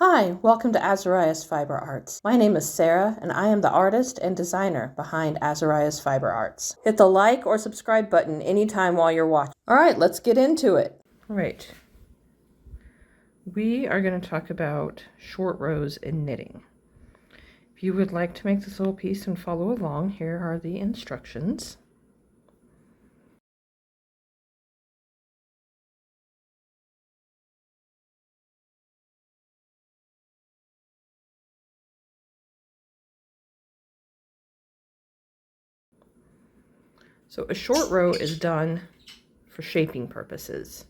Hi, welcome to Azariah's Fiber Arts. My name is Sarah, and I am the artist and designer behind Azariah's Fiber Arts. Hit the like or subscribe button anytime while you're watching. All right, let's get into it. All right. We are going to talk about short rows in knitting. If you would like to make this little piece and follow along, here are the instructions. So a short row is done for shaping purposes.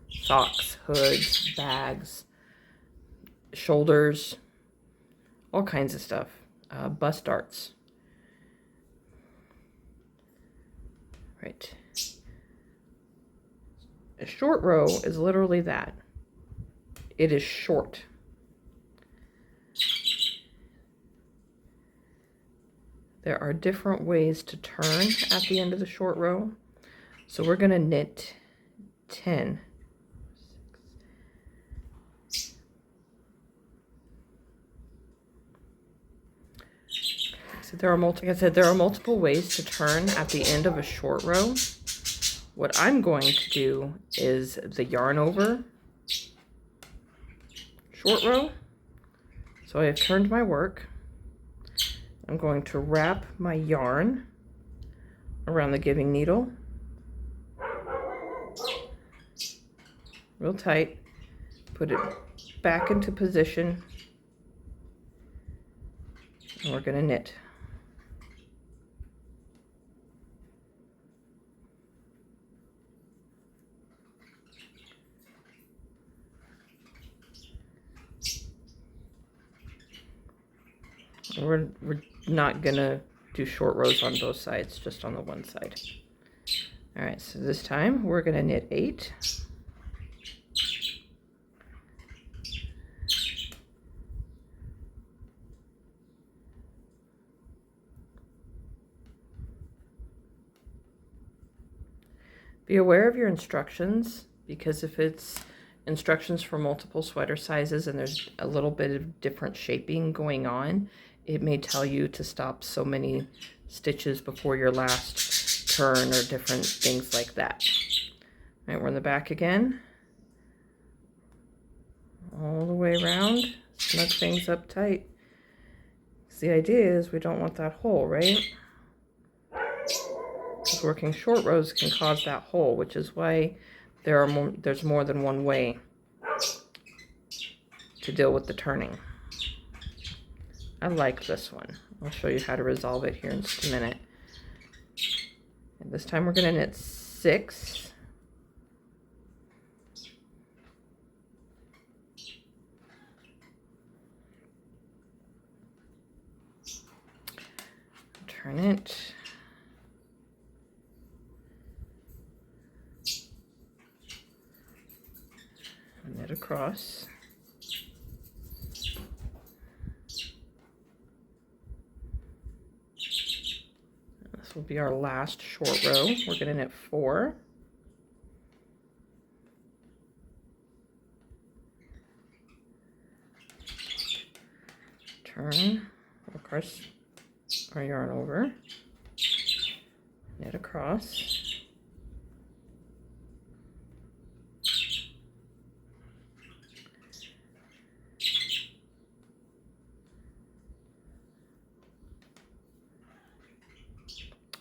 Socks, hoods, bags, shoulders, all kinds of stuff. Bust darts. Right. A short row is literally that. It is short. There are different ways to turn at the end of the short row. So we're going to knit 10. So there are like I said, there are multiple ways to turn at the end of a short row. What I'm going to do is the yarn over short row. So I have turned my work. I'm going to wrap my yarn around the giving needle real tight, put it back into position, and we're going to knit. We're not going to do short rows on both sides, just on the one side. All right, so this time we're going to knit 8. Be aware of your instructions, because if it's instructions for multiple sweater sizes and there's a little bit of different shaping going on, it may tell you to stop so many stitches before your last turn or different things like that. All right, we're in the back again. All the way around, snug things up tight. The idea is we don't want that hole, right? Because working short rows can cause that hole, which is why there's more than one way to deal with the turning. I like this one. I'll show you how to resolve it here in just a minute. And this time we're going to knit 6. Turn it. Knit across. This will be our last short row. We're going to knit 4. Turn, of course, our yarn over, knit across.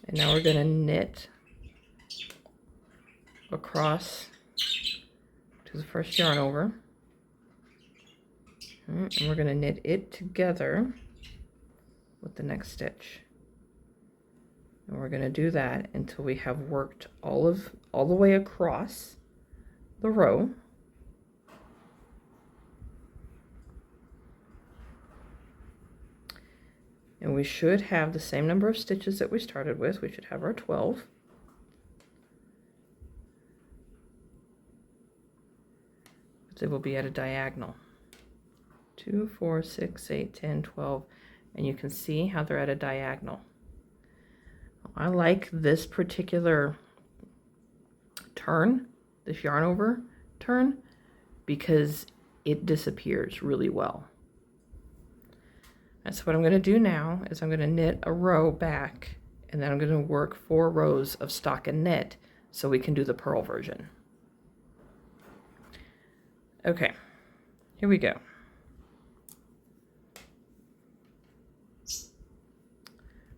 And now we're going to knit across to the first yarn over. And we're going to knit it together with the next stitch. And we're going to do that until we have worked all the way across the row. And we should have the same number of stitches that we started with. We should have our 12. But they will be at a diagonal. 2, 4, 6, 8, 10, 12. And you can see how they're at a diagonal. I like this particular turn, this yarn over turn, because it disappears really well. And so what I'm going to do now is I'm going to knit a row back, and then I'm going to work 4 rows of stocking knit so we can do the purl version. Okay, here we go.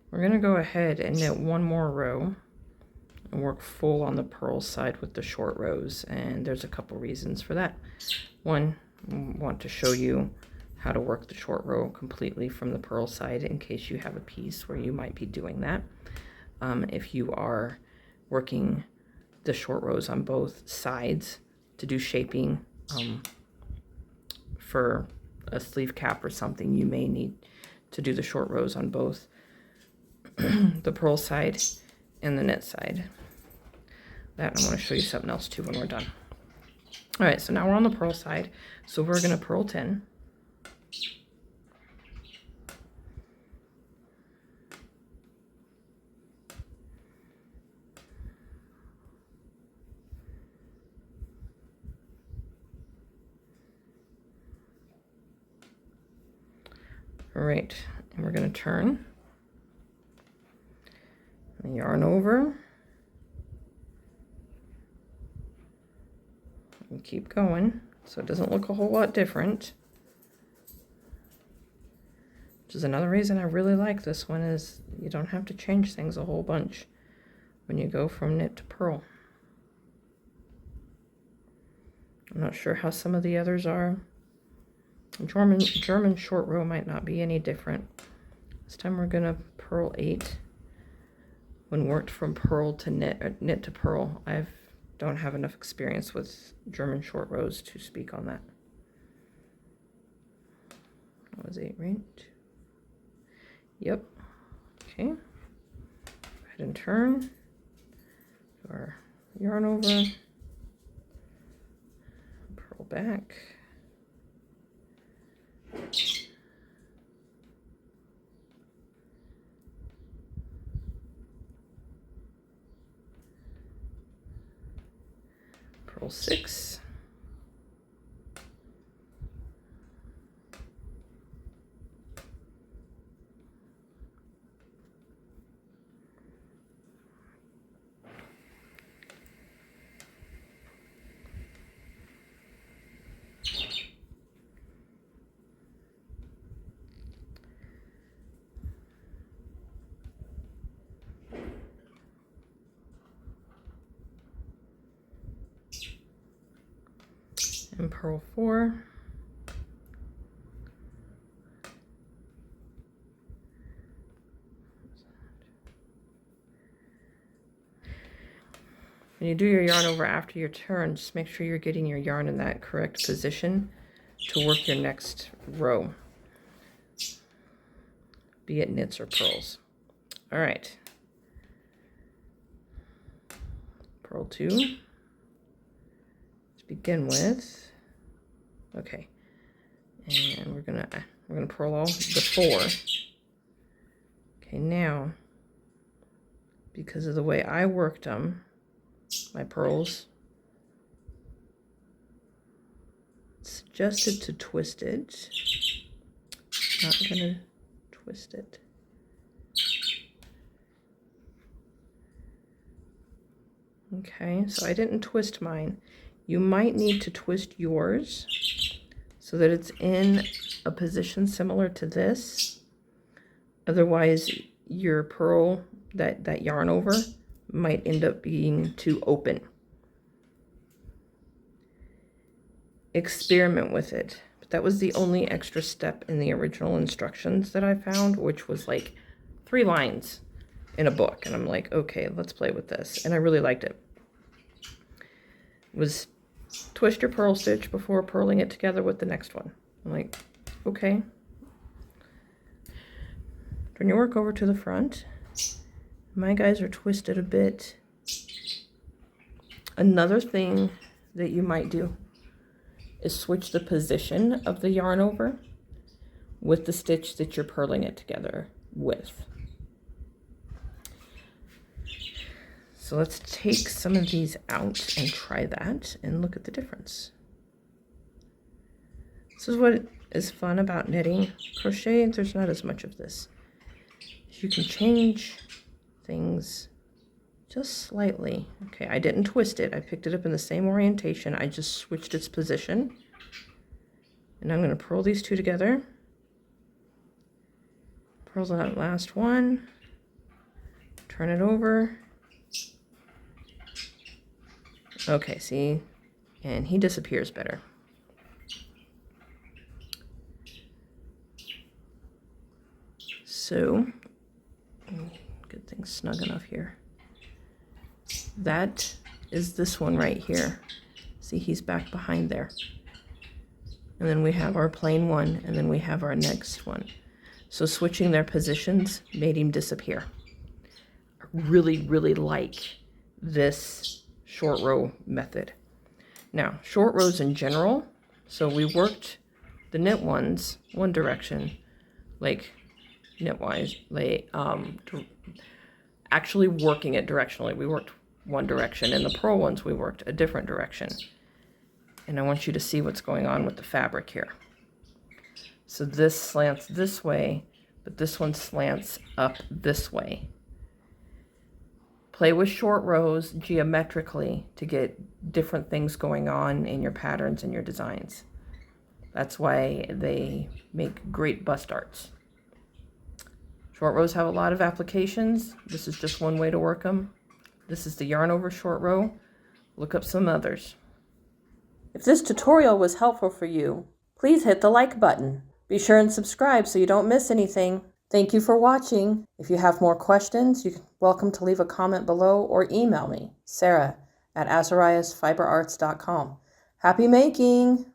We're going to go ahead and knit 1 more row and work full on the purl side with the short rows, and there's a couple reasons for that. One, I want to show you how to work the short row completely from the purl side in case you have a piece where you might be doing that. If you are working the short rows on both sides to do shaping for a sleeve cap or something, you may need to do the short rows on both the purl side and the knit side. That, I want to show you something else too when we're done. All right, so now we're on the purl side, so we're going to purl 10. All right, and we're going to turn the yarn over and keep going so it doesn't look a whole lot different, which is another reason I really like this one, is you don't have to change things a whole bunch when you go from knit to purl. I'm not sure how some of the others are. German short row might not be any different. This time we're going to purl 8. When worked from purl to knit, or knit to purl, I don't have enough experience with German short rows to speak on that. That was 8, right? Yep. Okay. Go ahead and turn. Do our yarn over. Purl back. Purl 6. And purl 4. When you do your yarn over after your turn, just make sure you're getting your yarn in that correct position to work your next row, be it knits or purls. All right. Purl 2 to begin with. Okay, and we're gonna purl all the 4. Okay, now because of the way I worked them, my purls, it's suggested to twist it. Not gonna twist it. Okay, so I didn't twist mine. You might need to twist yours so that it's in a position similar to this. Otherwise, your purl, that yarn over, might end up being too open. Experiment with it. But that was the only extra step in the original instructions that I found, which was like 3 lines in a book. And I'm like, okay, let's play with this. And I really liked it. Was twist your purl stitch before purling it together with the next one. I'm like, okay. Turn your work over to the front. My guys are twisted a bit. Another thing that you might do is switch the position of the yarn over with the stitch that you're purling it together with. So let's take some of these out and try that and look at the difference. This is what is fun about knitting. Crochet, there's not as much of this. You can change things just slightly. Okay, I didn't twist it. I picked it up in the same orientation. I just switched its position. And I'm going to purl these two together. Purl that last one. Turn it over. Okay, see? And he disappears better. So, good thing snug enough here. That is this one right here. See, he's back behind there. And then we have our plain one, and then we have our next one. So switching their positions made him disappear. I really, really like this short row method. Now, short rows in general, so we worked the knit ones one direction, like knitwise, like actually working it directionally. We worked one direction, and the purl ones we worked a different direction. And I want you to see what's going on with the fabric here. So this slants this way, but this one slants up this way. Play with short rows geometrically to get different things going on in your patterns and your designs. That's why they make great bust arts. Short rows have a lot of applications. This is just one way to work them. This is the yarn over short row. Look up some others. If this tutorial was helpful for you, please hit the like button. Be sure and subscribe so you don't miss anything. Thank you for watching. If you have more questions, you're welcome to leave a comment below or email me, Sarah@azariasfiberarts.com. Happy making!